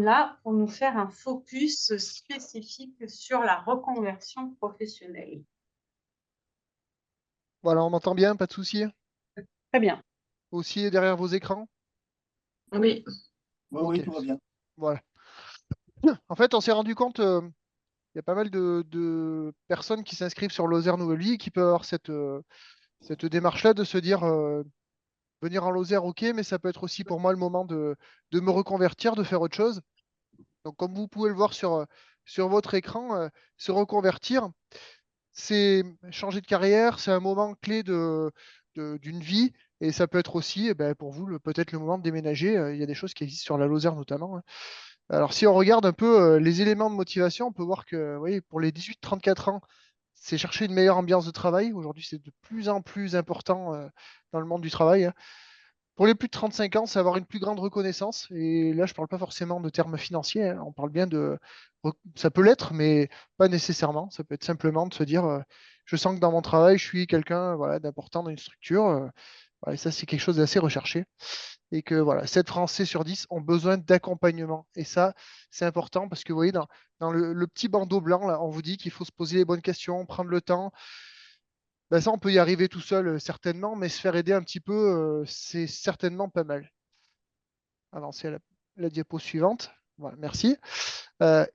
là pour nous faire un focus spécifique sur la reconversion professionnelle. Voilà, on m'entend bien, pas de souci. Très bien. Aussi derrière vos écrans. Oui, oui, Ok, oui, tout va bien. voilà. En fait, on s'est rendu compte, il y a pas mal de personnes qui s'inscrivent sur Lozère Nouvelle Vie et qui peuvent avoir cette démarche-là de se dire venir en Lozère, ok, mais ça peut être aussi pour moi le moment de me reconvertir, de faire autre chose. Donc, comme vous pouvez le voir sur votre écran, se reconvertir, c'est changer de carrière, c'est un moment clé d'une vie. Et ça peut être aussi, eh ben, pour vous, peut-être le moment de déménager. Il y a des choses qui existent sur la Lozère notamment, hein. Alors, si on regarde un peu les éléments de motivation, on peut voir que oui, pour les 18-34 ans, c'est chercher une meilleure ambiance de travail. Aujourd'hui, c'est de plus en plus important dans le monde du travail, hein. Pour les plus de 35 ans, c'est avoir une plus grande reconnaissance. Et là, je ne parle pas forcément de termes financiers, hein. On parle bien de. Ça peut l'être, mais pas nécessairement. Ça peut être simplement de se dire je sens que dans mon travail, je suis quelqu'un voilà, d'important dans une structure. Voilà, et ça, c'est quelque chose d'assez recherché. Et que voilà, 7 Français sur 10 ont besoin d'accompagnement. Et ça, c'est important parce que vous voyez, dans le petit bandeau blanc, là, on vous dit qu'il faut se poser les bonnes questions, prendre le temps. Ben ça, on peut y arriver tout seul, certainement, mais se faire aider un petit peu, c'est certainement pas mal. Avancer à la diapo suivante. Voilà, merci.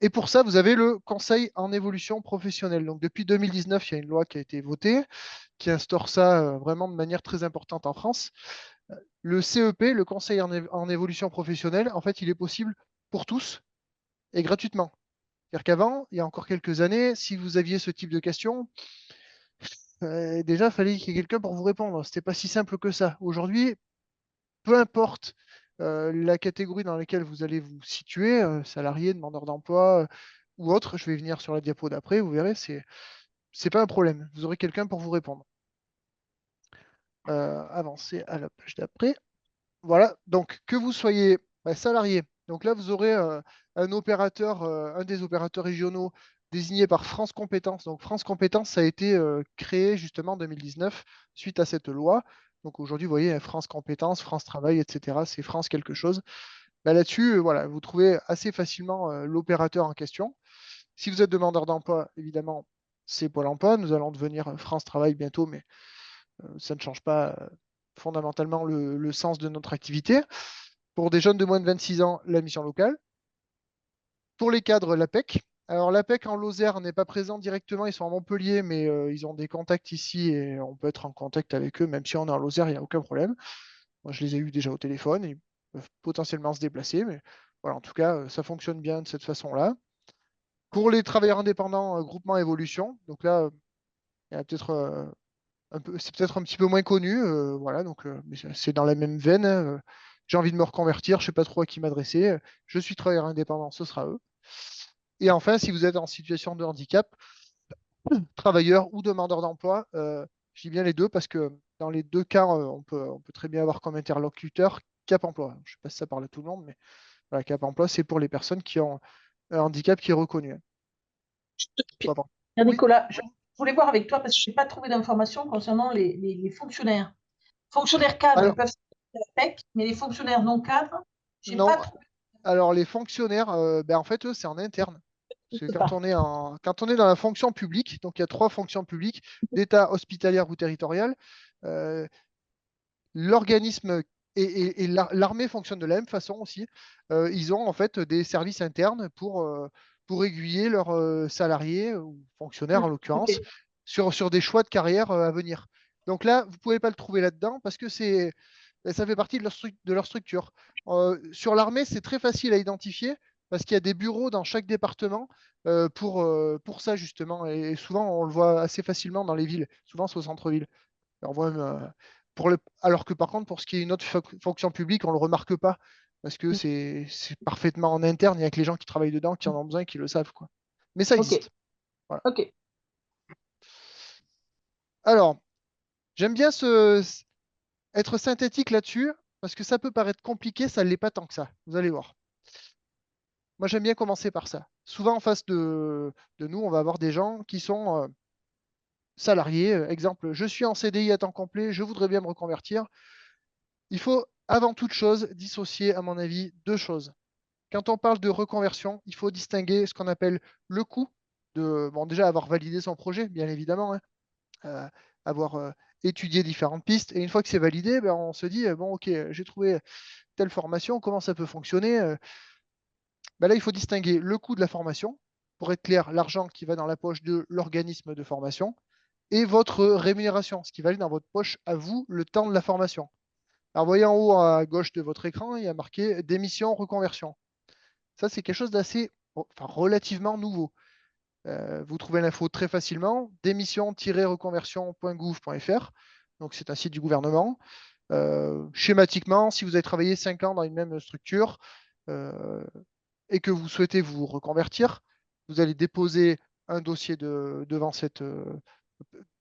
Et pour ça, vous avez le Conseil en évolution professionnelle. Donc, depuis 2019, il y a une loi qui a été votée qui instaure ça vraiment de manière très importante en France. Le CEP, le Conseil en évolution professionnelle, en fait, il est possible pour tous et gratuitement. C'est-à-dire qu'avant, il y a encore quelques années, si vous aviez ce type de questions, déjà, il fallait qu'il y ait quelqu'un pour vous répondre. C'était pas si simple que ça. Aujourd'hui, peu importe la catégorie dans laquelle vous allez vous situer, salarié, demandeur d'emploi ou autre, je vais venir sur la diapo d'après, vous verrez, c'est pas un problème. Vous aurez quelqu'un pour vous répondre. Avancez à la page d'après. Voilà, donc que vous soyez salarié, donc là vous aurez un opérateur, un des opérateurs régionaux désigné par France Compétences. Donc France Compétences, ça a été créé justement en 2019 suite à cette loi. Donc aujourd'hui, vous voyez, France Compétences, France Travail, etc. C'est France quelque chose. Bah, là-dessus, voilà, vous trouvez assez facilement l'opérateur en question. Si vous êtes demandeur d'emploi, évidemment, c'est Pôle emploi. Nous allons devenir France Travail bientôt, mais ça ne change pas fondamentalement le sens de notre activité. Pour des jeunes de moins de 26 ans, la mission locale. Pour les cadres, l'APEC. Alors l'APEC en Lozère n'est pas présent directement, ils sont à Montpellier, mais ils ont des contacts ici et on peut être en contact avec eux, même si on est en Lozère, il n'y a aucun problème. Moi, je les ai eus déjà au téléphone, ils peuvent potentiellement se déplacer, mais voilà, en tout cas, ça fonctionne bien de cette façon-là. Pour les travailleurs indépendants, groupement évolution, donc là, il y a peut-être c'est peut-être un petit peu moins connu, voilà, donc mais c'est dans la même veine, hein. J'ai envie de me reconvertir, je ne sais pas trop à qui m'adresser. Je suis travailleur indépendant, ce sera eux. Et enfin, si vous êtes en situation de handicap, travailleur ou demandeur d'emploi, je dis bien les deux parce que dans les deux cas, on peut très bien avoir comme interlocuteur Cap Emploi. Je passe ça par là tout le monde, mais voilà, Cap Emploi, c'est pour les personnes qui ont un handicap qui est reconnu. Puis, Pardon. Oui, Nicolas, je voulais voir avec toi parce que je n'ai pas trouvé d'informations concernant les fonctionnaires. Fonctionnaires cadres, ils alors peuvent faire la PEC, mais les fonctionnaires non cadres, je n'ai pas non, trouvé. alors les fonctionnaires, ben, en fait, eux, c'est en interne. Je Parce que sais pas. quand on est dans la fonction publique, donc il y a trois fonctions publiques, d'État, hospitalière ou territoriale, euh, l'organisme et l'armée fonctionnent de la même façon aussi. Ils ont en fait des services internes pour aiguiller leurs salariés ou fonctionnaires en Ok, l'occurrence sur des choix de carrière à venir. Donc là, vous ne pouvez pas le trouver là-dedans parce que ça fait partie de leur structure. Sur l'armée, c'est très facile à identifier parce qu'il y a des bureaux dans chaque département pour ça justement. Et souvent, on le voit assez facilement dans les villes. Souvent, c'est au centre-ville. On voit même, alors que par contre, pour ce qui est une autre fonction publique, on ne le remarque pas parce que c'est parfaitement en interne. Il n'y a que les gens qui travaillent dedans qui en ont besoin et qui le savent, quoi. Mais ça ok, existe. Voilà. ok. Alors, j'aime bien être synthétique là-dessus parce que ça peut paraître compliqué, ça ne l'est pas tant que ça. Vous allez voir. Moi, j'aime bien commencer par ça. Souvent, en face de nous, on va avoir des gens qui sont salariés. Exemple, je suis en CDI à temps complet, je voudrais bien me reconvertir. Il faut avant toute chose dissocier, à mon avis, deux choses. quand on parle de reconversion, il faut distinguer ce qu'on appelle le coût de, bon, déjà avoir validé son projet, bien évidemment, hein, euh, avoir étudié différentes pistes. Et une fois que c'est validé, ben, on se dit, bon, ok, j'ai trouvé telle formation, comment ça peut fonctionner? Ben là, il faut distinguer le coût de la formation, pour être clair, l'argent qui va dans la poche de l'organisme de formation, et votre rémunération, ce qui va aller dans votre poche à vous le temps de la formation. Alors, vous voyez en haut à gauche de votre écran, il y a marqué démission, reconversion. Ça, c'est quelque chose d'assez, enfin, relativement nouveau. Vous trouvez l'info très facilement, démission-reconversion.gouv.fr. Donc, c'est un site du gouvernement. Schématiquement, si vous avez travaillé 5 ans dans une même structure euh, et que vous souhaitez vous reconvertir, vous allez déposer un dossier devant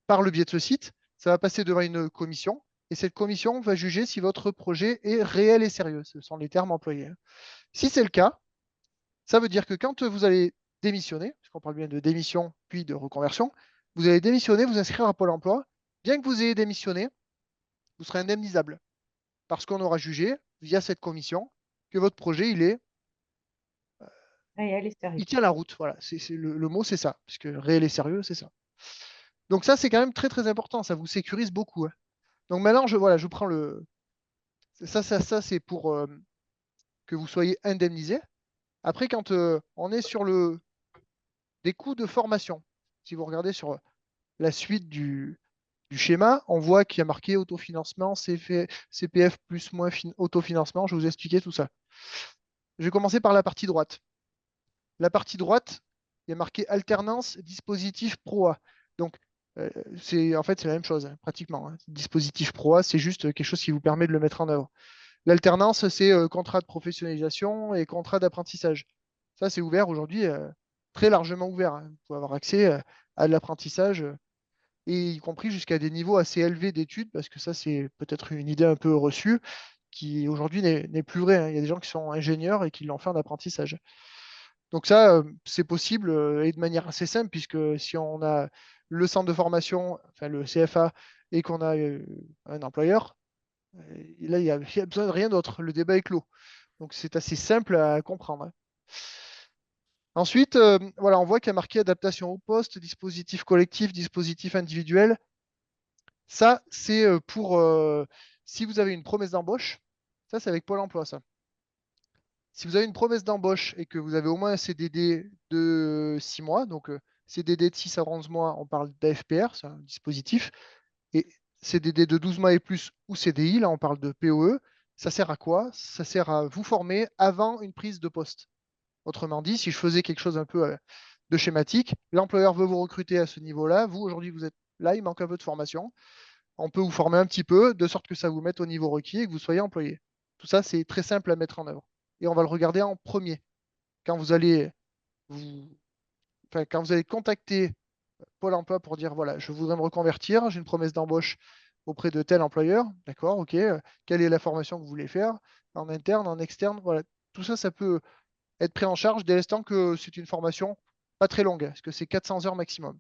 par le biais de ce site. Ça va passer devant une commission et cette commission va juger si votre projet est réel et sérieux. Ce sont les termes employés. Si c'est le cas, ça veut dire que quand vous allez démissionner, parce qu'on parle bien de démission puis de reconversion, vous allez démissionner, vous inscrire à Pôle emploi. Bien que vous ayez démissionné, vous serez indemnisable parce qu'on aura jugé via cette commission que votre projet, Réel et sérieux. il tient la route. Voilà, le mot, c'est ça, puisque réel et sérieux, c'est ça. Donc ça, c'est quand même très très important. Ça vous sécurise beaucoup, hein. Donc maintenant, voilà, je prends le. Ça c'est pour que vous soyez indemnisé. Après, quand on est sur des coûts de formation, si vous regardez sur la suite du schéma, on voit qu'il y a marqué autofinancement, CPF plus moins autofinancement. Je vais vous expliquer tout ça. Je vais commencer par la partie droite. La partie droite, il y a marqué alternance, dispositif PROA. Donc, en fait, c'est la même chose, hein, pratiquement, hein. Dispositif PROA, c'est juste quelque chose qui vous permet de le mettre en œuvre. L'alternance, c'est contrat de professionnalisation et contrat d'apprentissage. Ça, c'est ouvert aujourd'hui, très largement ouvert, hein. Vous pouvez avoir accès à de l'apprentissage, et y compris jusqu'à des niveaux assez élevés d'études, parce que ça, c'est peut-être une idée un peu reçue, qui aujourd'hui n'est plus vraie, hein. Il y a des gens qui sont ingénieurs et qui l'ont fait en apprentissage. Donc ça, c'est possible et de manière assez simple, puisque si on a le centre de formation, enfin le CFA, et qu'on a un employeur, là, il y a besoin de rien d'autre. Le débat est clos. Donc c'est assez simple à comprendre, hein. Ensuite, voilà, on voit qu'il y a marqué adaptation au poste, dispositif collectif, dispositif individuel. Ça, c'est pour si vous avez une promesse d'embauche. Ça, c'est avec Pôle emploi, ça. Si vous avez une promesse d'embauche et que vous avez au moins un CDD de 6 mois, donc CDD de 6 à 11 mois, on parle d'AFPR, c'est un dispositif, et CDD de 12 mois et plus ou CDI, là on parle de POE, ça sert à quoi? Ça sert à vous former avant une prise de poste. Autrement dit, si je faisais quelque chose un peu de schématique, l'employeur veut vous recruter à ce niveau-là, vous aujourd'hui vous êtes là, il manque un peu de formation, on peut vous former un petit peu, de sorte que ça vous mette au niveau requis et que vous soyez employé. Tout ça, c'est très simple à mettre en œuvre. Et on va le regarder en premier. Quand vous allez, vous, enfin, quand vous allez contacter Pôle emploi pour dire, voilà, je voudrais me reconvertir, j'ai une promesse d'embauche auprès de tel employeur, d'accord, ok, quelle est la formation que vous voulez faire, en interne, en externe, voilà. Tout ça, ça peut être pris en charge dès l'instant que c'est une formation pas très longue, parce que c'est 400 heures maximum.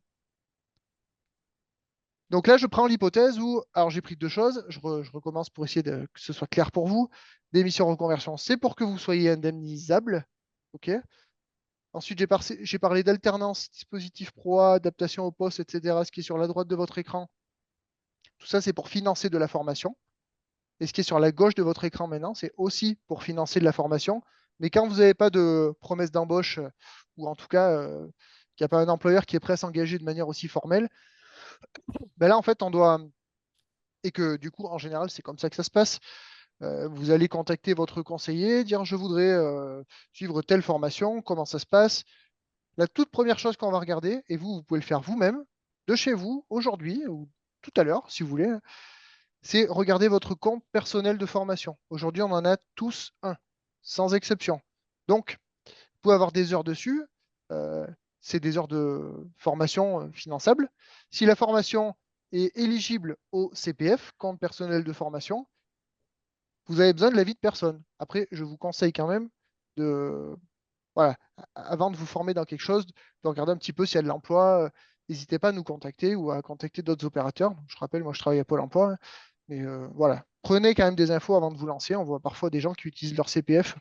Donc là, je prends l'hypothèse où, alors j'ai pris deux choses, je recommence pour essayer que ce soit clair pour vous. Démission reconversion, c'est pour que vous soyez indemnisable. OK. Ensuite, j'ai parlé d'alternance, dispositif PROA, adaptation au poste, etc. Ce qui est sur la droite de votre écran. Tout ça, c'est pour financer de la formation. Et ce qui est sur la gauche de votre écran maintenant, c'est aussi pour financer de la formation. Mais quand vous n'avez pas de promesse d'embauche, ou en tout cas, qu'il n'y a pas un employeur qui est prêt à s'engager de manière aussi formelle, ben là, en fait, on doit, et que du coup, en général, c'est comme ça que ça se passe. Vous allez contacter votre conseiller, dire je voudrais suivre telle formation, comment ça se passe. La toute première chose qu'on va regarder, et vous pouvez le faire vous-même, de chez vous, aujourd'hui ou tout à l'heure, si vous voulez, c'est regarder votre compte personnel de formation. Aujourd'hui, on en a tous un, sans exception. Donc, vous pouvez avoir des heures dessus. euh, c'est des heures de formation finançables. Si la formation est éligible au CPF, compte personnel de formation, vous avez besoin de l'avis de personne. Après, je vous conseille quand même de, voilà, avant de vous former dans quelque chose, de regarder un petit peu s'il y a de l'emploi. N'hésitez pas à nous contacter ou à contacter d'autres opérateurs. Donc, je rappelle, moi, je travaille à Pôle emploi, hein, mais voilà, prenez quand même des infos avant de vous lancer. On voit parfois des gens qui utilisent leur CPF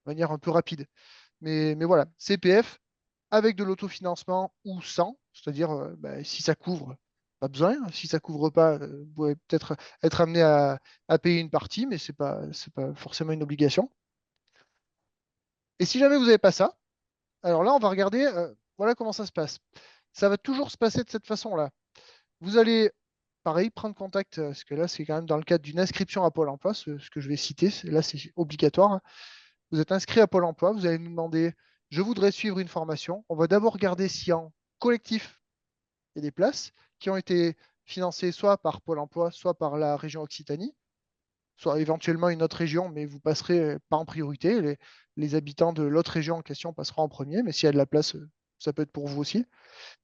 manière un peu rapide. Mais voilà, CPF avec de l'autofinancement ou sans, c'est-à-dire bah, si ça couvre, pas besoin. Si ça couvre pas, vous pouvez peut-être être amené à payer une partie, mais c'est pas forcément une obligation. Et si jamais vous n'avez pas ça, alors là, on va regarder, voilà comment ça se passe. Ça va toujours se passer de cette façon-là. Vous allez, pareil, prendre contact, parce que là, c'est quand même dans le cadre d'une inscription à Pôle emploi, ce que je vais citer, là, c'est obligatoire, hein. Vous êtes inscrit à Pôle emploi, vous allez nous demander, je voudrais suivre une formation. On va d'abord regarder si en collectif, il y a des places qui ont été financées soit par Pôle emploi, soit par la région Occitanie, soit éventuellement une autre région, mais vous passerez pas en priorité. Les habitants de l'autre région en question passeront en premier, mais s'il y a de la place, ça peut être pour vous aussi.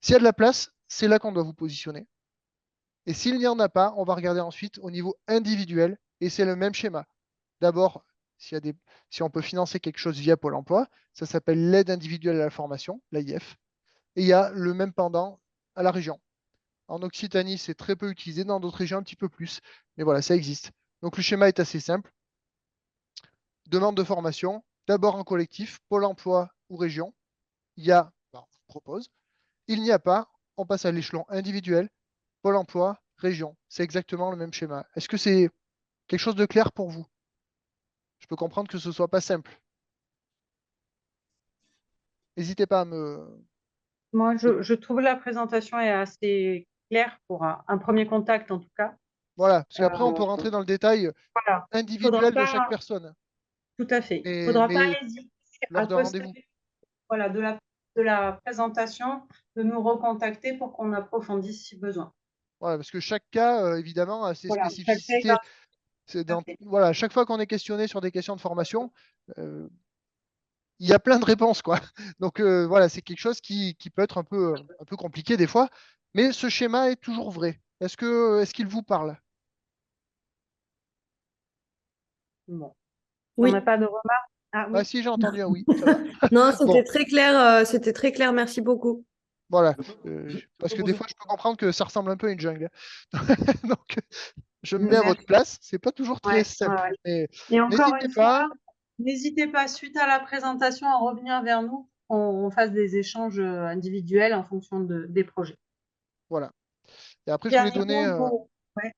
S'il y a de la place, c'est là qu'on doit vous positionner. Et s'il n'y en a pas, on va regarder ensuite au niveau individuel, et c'est le même schéma. D'abord, si on peut financer quelque chose via Pôle emploi, ça s'appelle l'aide individuelle à la formation, l'AIF. Et il y a le même pendant à la région. En Occitanie, c'est très peu utilisé, dans d'autres régions, un petit peu plus. Mais voilà, ça existe. Donc le schéma est assez simple. Demande de formation, d'abord en collectif, Pôle emploi ou région. Il y a, ben, on vous propose. Il n'y a pas, on passe à l'échelon individuel, Pôle emploi, région. C'est exactement le même schéma. Est-ce que c'est quelque chose de clair pour vous? Je peux comprendre que ce ne soit pas simple. N'hésitez pas à me... Moi, je trouve la présentation est assez claire pour un premier contact, en tout cas. Voilà, parce qu'après, on peut Euh, rentrer dans le détail voilà. Il faudra individuel de chaque pas, personne. tout à fait. Il Mais, faudra pas mais hésiter lors à d'un rendez-vous. poster, voilà, de la présentation, de nous recontacter pour qu'on approfondisse si besoin. Voilà, parce que chaque cas, évidemment, a ses Voilà, chaque cas est spécificités. parfait. Voilà, chaque fois qu'on est questionné sur des questions de formation, euh, il y a plein de réponses, quoi. Donc voilà, c'est quelque chose qui peut être un peu compliqué des fois, mais ce schéma est toujours vrai. Est-ce qu'il vous parle? Bon. Si on n'a Oui. pas de remarques, ah Ah oui, si, j'ai entendu un oui, ça va. Non, Bon, c'était très clair, merci beaucoup. voilà. Parce que des fois, je peux comprendre que ça ressemble un peu à une jungle. Donc, je me mets à votre merci. place. C'est pas toujours très Ouais, ouais, simple, ouais. mais Et encore n'hésitez une fois, pas. n'hésitez pas, suite à la présentation, à revenir vers nous, qu'on fasse des échanges individuels en fonction des projets. Voilà. Et après, je voulais Dernier donner point pour... Ouais,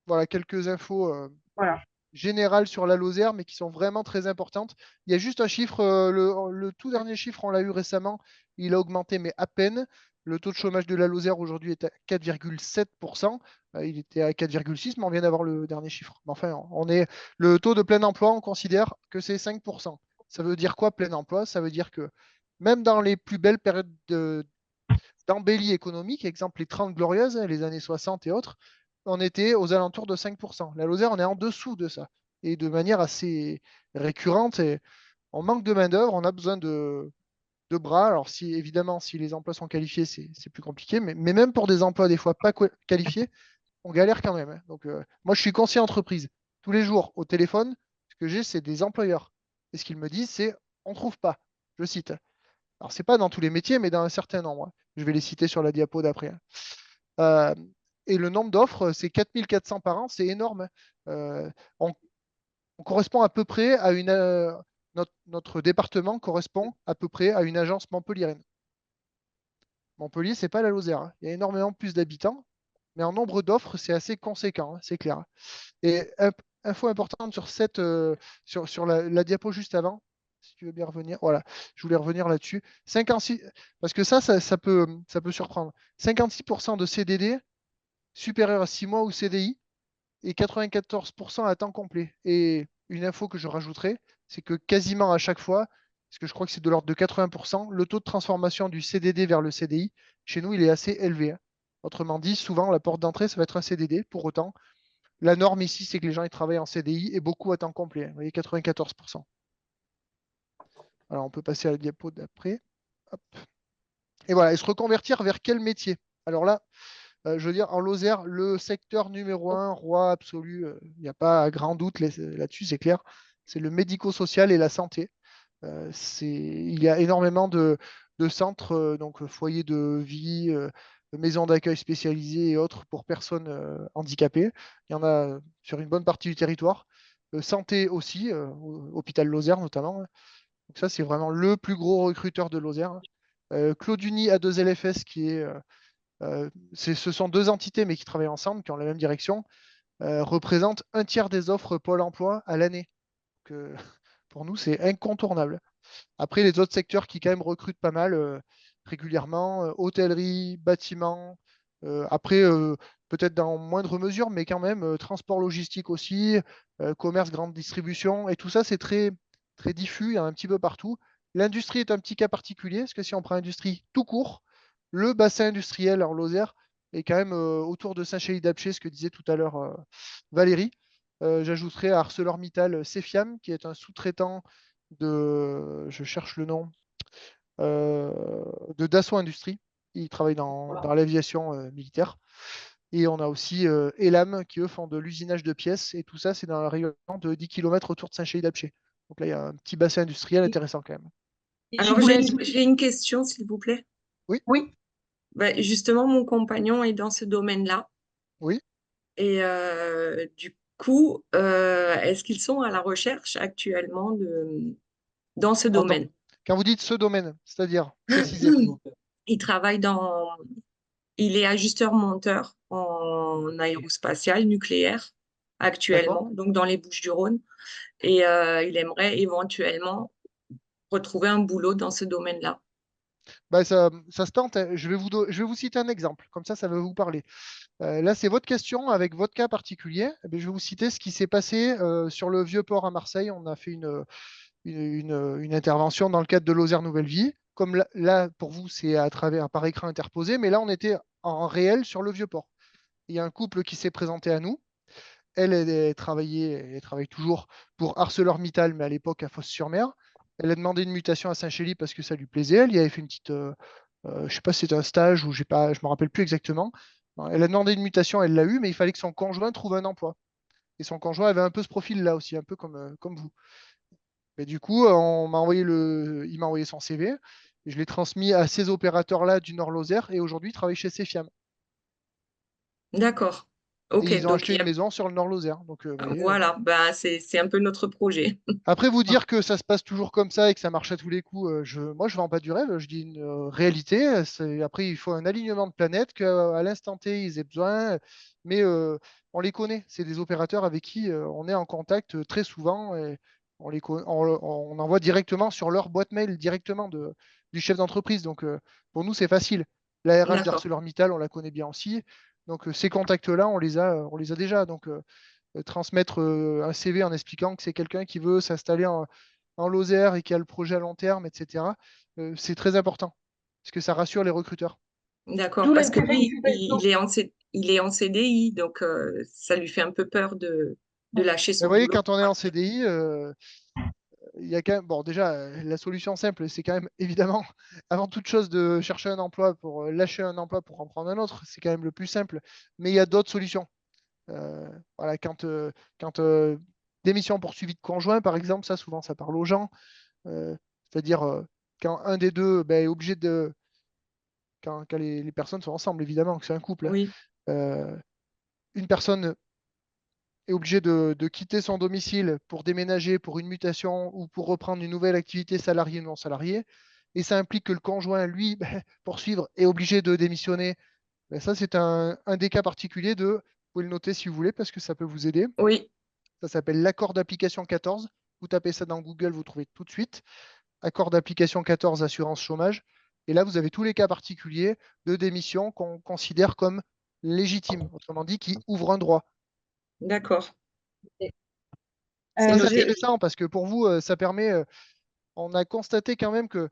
voilà, quelques infos voilà. générales sur la Lozère, mais qui sont vraiment très importantes. Il y a juste un chiffre, le tout dernier chiffre, on l'a eu récemment, il a augmenté, mais à peine. Le taux de chômage de la Lozère aujourd'hui est à 4,7%. Il était à 4,6%, mais on vient d'avoir le dernier chiffre. Mais enfin, le taux de plein emploi, on considère que c'est 5%. Ça veut dire quoi, plein emploi? Ça veut dire que même dans les plus belles périodes d'embellie économique, exemple les 30 glorieuses, les années 60 et autres, on était aux alentours de 5%. La Lozère, on est en dessous de ça. Et de manière assez récurrente, et on manque de main-d'œuvre, on a besoin de bras. Alors, si, évidemment, si les emplois sont qualifiés, c'est plus compliqué, mais même pour des emplois, des fois pas qualifiés, on galère quand même, hein. Donc, moi, je suis conseiller entreprise. Tous les jours, au téléphone, ce que j'ai, c'est des employeurs. Et ce qu'ils me disent, c'est on ne trouve pas. Je cite. Alors, c'est pas dans tous les métiers, mais dans un certain nombre, hein. Je vais les citer sur la diapo d'après, hein. Euh, et le nombre d'offres, c'est 4 400 par an, c'est énorme, hein. On, on correspond à peu près à notre département correspond à peu près à une agence montpelliéraine. Montpellier, c'est pas la Lozère, hein. Il y a énormément plus d'habitants, mais en nombre d'offres, c'est assez conséquent, hein, c'est clair. Et info importante sur sur la diapo juste avant, si tu veux bien revenir. Voilà, je voulais revenir là-dessus. 56, parce que ça peut surprendre. 56% de CDD supérieur à 6 mois ou CDI et 94% à temps complet. Et une info que je rajouterai, c'est que quasiment à chaque fois, parce que je crois que c'est de l'ordre de 80%, le taux de transformation du CDD vers le CDI, chez nous, il est assez élevé, hein. Autrement dit, souvent, la porte d'entrée, ça va être un CDD. Pour autant, la norme ici, c'est que les gens ils travaillent en CDI et beaucoup à temps complet, hein. Vous voyez, 94%. Alors, on peut passer à la diapo d'après. Hop. Et voilà, et se reconvertir vers quel métier? Alors là, je veux dire, en Lozère, le secteur numéro un, roi absolu, il n'y a pas grand doute là-dessus, c'est clair, c'est le médico-social et la santé. Il y a énormément de centres, donc foyers de vie, maisons d'accueil spécialisées et autres pour personnes handicapées. Il y en a sur une bonne partie du territoire. Santé aussi, hôpital Lozère notamment, hein. Donc ça, c'est vraiment le plus gros recruteur de Lozère. Claude Uni A2LFS, ce sont deux entités, mais qui travaillent ensemble, qui ont la même direction, représente un tiers des offres Pôle emploi à l'année. Donc, pour nous, c'est incontournable. Après, les autres secteurs qui quand même recrutent pas mal régulièrement, hôtellerie, bâtiment, après, peut-être dans moindre mesure, mais quand même, transport logistique aussi, commerce, grande distribution, et tout ça, c'est très, très diffus, il y en a un petit peu partout. L'industrie est un petit cas particulier, parce que si on prend industrie tout court, le bassin industriel en Lozère est quand même autour de Saint-Chély-d'Apcher, ce que disait tout à l'heure Valérie. J'ajouterai à ArcelorMittal Cefiam, qui est un sous-traitant je cherche le nom, euh, de Dassault Industries. Ils travaillent dans l'aviation militaire. Et on a aussi Elam qui, eux, font de l'usinage de pièces. Et tout ça, c'est dans la région de 10 km autour de Saint-Chély-d'Apcher. Donc là, il y a un petit bassin industriel intéressant quand même. Et je Alors, voulais j'ai une question, s'il vous plaît. Oui, Oui, Ben, justement, mon compagnon est dans ce domaine-là. oui. Et du coup, est-ce qu'ils sont à la recherche actuellement dans ce Alors, domaine? quand vous dites ce domaine, c'est-à-dire préciser. Il travaille il est ajusteur-monteur en aérospatial nucléaire D'accord. actuellement, donc dans les Bouches-du-Rhône. Et il aimerait éventuellement retrouver un boulot dans ce domaine-là. Bah, ça se tente, hein. Je vais vous citer un exemple. Comme ça va vous parler. Là, c'est votre question avec votre cas particulier. Eh bien, je vais vous citer ce qui s'est passé sur le Vieux-Port à Marseille. On a fait une intervention dans le cadre de Lozère Nouvelle Vie. Comme là, pour vous, c'est à travers par écran interposé, mais là, on était en réel sur le Vieux-Port. Il y a un couple qui s'est présenté à nous. Elle travaille toujours pour ArcelorMittal, mais à l'époque à Fos-sur-Mer. Elle a demandé une mutation à Saint-Chély parce que ça lui plaisait. Elle y avait fait une petite, je sais pas si c'était un stage ou j'ai pas, je me rappelle plus exactement. Elle a demandé une mutation, elle l'a eu, mais il fallait que son conjoint trouve un emploi. Et son conjoint avait un peu ce profil-là aussi, un peu comme vous. Et du coup, il m'a envoyé son CV. Et je l'ai transmis à ces opérateurs-là du Nord-Lozère et aujourd'hui, il travaille chez Cefiam. D'accord. Et Ok, ils ont donc acheté une maison sur le Nord-Lozère. Donc, vous voyez, voilà, ben, c'est un peu notre projet. après, vous dire que ça se passe toujours comme ça et que ça marche à tous les coups, moi, je vends pas du rêve, je dis une réalité. Après, il faut un alignement de planètes qu'à l'instant T, ils aient besoin. Mais on les connaît. C'est des opérateurs avec qui on est en contact très souvent. Et on envoie directement sur leur boîte mail, directement du chef d'entreprise. Donc, pour nous, c'est facile. La RH D'accord, d'ArcelorMittal, on la connaît bien aussi. Donc, ces contacts-là, on les a déjà. Donc, transmettre un CV en expliquant que c'est quelqu'un qui veut s'installer en Lozère et qui a le projet à long terme, etc. C'est très important parce que ça rassure les recruteurs. d'accord. d'où Parce que l'intérêt lui, incubation. il est en CDI, donc ça lui fait un peu peur de lâcher Mais vous son voyez, boulot. quand on est en CDI, il y a quand même, bon, déjà, la solution simple, c'est quand même évidemment, avant toute chose, de chercher un emploi pour lâcher un emploi pour en prendre un autre. C'est quand même le plus simple. Mais il y a d'autres solutions. Voilà, quand démission pour suivi de conjoint, par exemple, ça, souvent, ça parle aux gens. Euh, C'est-à-dire quand un des deux ben, est obligé quand les personnes sont ensemble, évidemment, que c'est un couple, hein, Oui, euh, une personne est obligée de quitter son domicile pour déménager, pour une mutation ou pour reprendre une nouvelle activité salariée ou non salariée, et ça implique que le conjoint, lui, ben, pour suivre, est obligé de démissionner. Ben, ça, c'est un des cas particuliers vous pouvez le noter si vous voulez, parce que ça peut vous aider. oui, Ça s'appelle l'accord d'application 14. Vous tapez ça dans Google, vous trouvez tout de suite. Accord d'application 14, assurance chômage. Et là, vous avez tous les cas particuliers de démission qu'on considère comme légitimes, autrement dit, qui ouvrent un droit. d'accord. Ça, C'est c'est noté. intéressant parce que pour vous, ça permet. On a constaté quand même que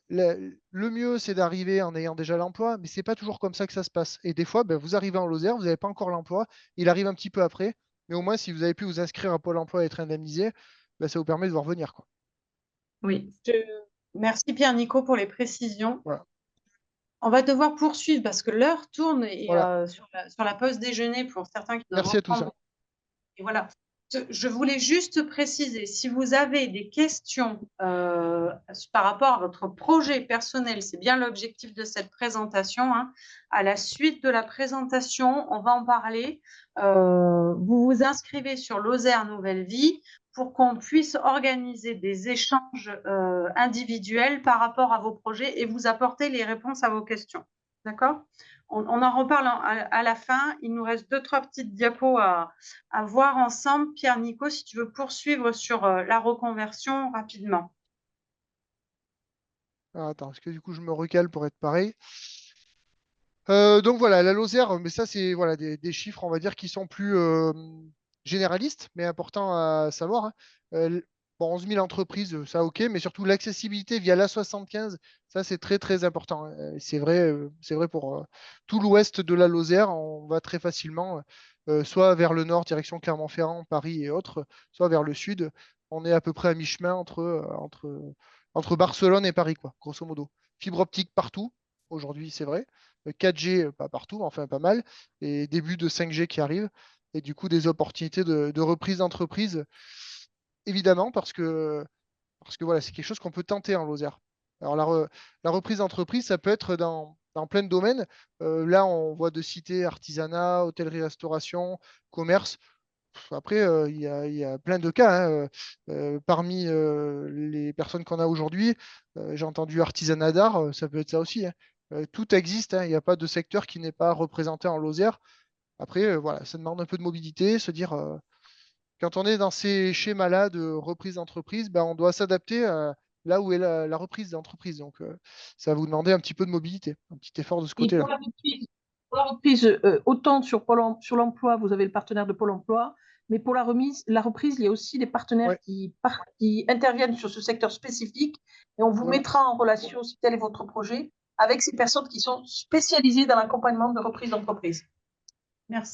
le mieux, c'est d'arriver en ayant déjà l'emploi, mais c'est pas toujours comme ça que ça se passe. Et des fois, ben, vous arrivez en Lozère, vous n'avez pas encore l'emploi, il arrive un petit peu après, mais au moins, si vous avez pu vous inscrire à Pôle emploi et être indemnisé, ben, ça vous permet de voir venir, quoi. Oui, Merci Pierre-Nico pour les précisions. Voilà. On va devoir poursuivre parce que l'heure tourne et Voilà. sur la pause déjeuner pour certains qui doivent Merci à tous, hein. reprendre. Et voilà. Je voulais juste préciser, si vous avez des questions par rapport à votre projet personnel, c'est bien l'objectif de cette présentation, hein. À la suite de la présentation, on va en parler. Vous vous inscrivez sur Lozère Nouvelle Vie. pour qu'on puisse organiser des échanges individuels par rapport à vos projets et vous apporter les réponses à vos questions. D'accord? On en reparle à la fin. Il nous reste 2-3 petites diapos à voir ensemble. Pierre, Nico, si tu veux poursuivre sur la reconversion rapidement. Ah, attends, est-ce que du coup je me recale pour être pareil? Donc voilà, la Lozère, mais ça c'est voilà, des chiffres, on va dire, qui sont plus généralistes, mais importants à savoir, hein. Bon, 11 000 entreprises, ça ok, mais surtout l'accessibilité via l'A75, ça c'est très très important, hein. C'est vrai pour tout l'ouest de la Lozère, on va très facilement, soit vers le nord, direction Clermont-Ferrand, Paris et autres, soit vers le sud. On est à peu près à mi-chemin entre Barcelone et Paris, quoi, grosso modo. Fibre optique partout, aujourd'hui c'est vrai. 4G, pas partout, mais enfin pas mal, et début de 5G qui arrive, et du coup des opportunités de reprise d'entreprise, évidemment, parce que voilà, c'est quelque chose qu'on peut tenter en Lozère. Alors la reprise d'entreprise, ça peut être dans plein de domaines. Là, on voit de citer artisanat, hôtellerie-restauration, commerce. Après, il y a plein de cas, hein. Parmi les personnes qu'on a aujourd'hui, j'ai entendu artisanat d'art, ça peut être ça aussi, hein. Tout existe, hein. Il n'y a pas de secteur qui n'est pas représenté en Lozère. Après, voilà, ça demande un peu de mobilité, se dire, quand on est dans ces schémas-là de reprise d'entreprise, ben, on doit s'adapter à là où est la reprise d'entreprise. Donc, ça va vous demander un petit peu de mobilité, un petit effort de ce Et côté-là. pour la reprise, autant sur l'emploi, vous avez le partenaire de Pôle emploi, mais pour la reprise, il y a aussi des partenaires Ouais, qui interviennent sur ce secteur spécifique et on vous voilà. mettra en relation, si tel est votre projet, avec ces personnes qui sont spécialisées dans l'accompagnement de reprise d'entreprise. Merci.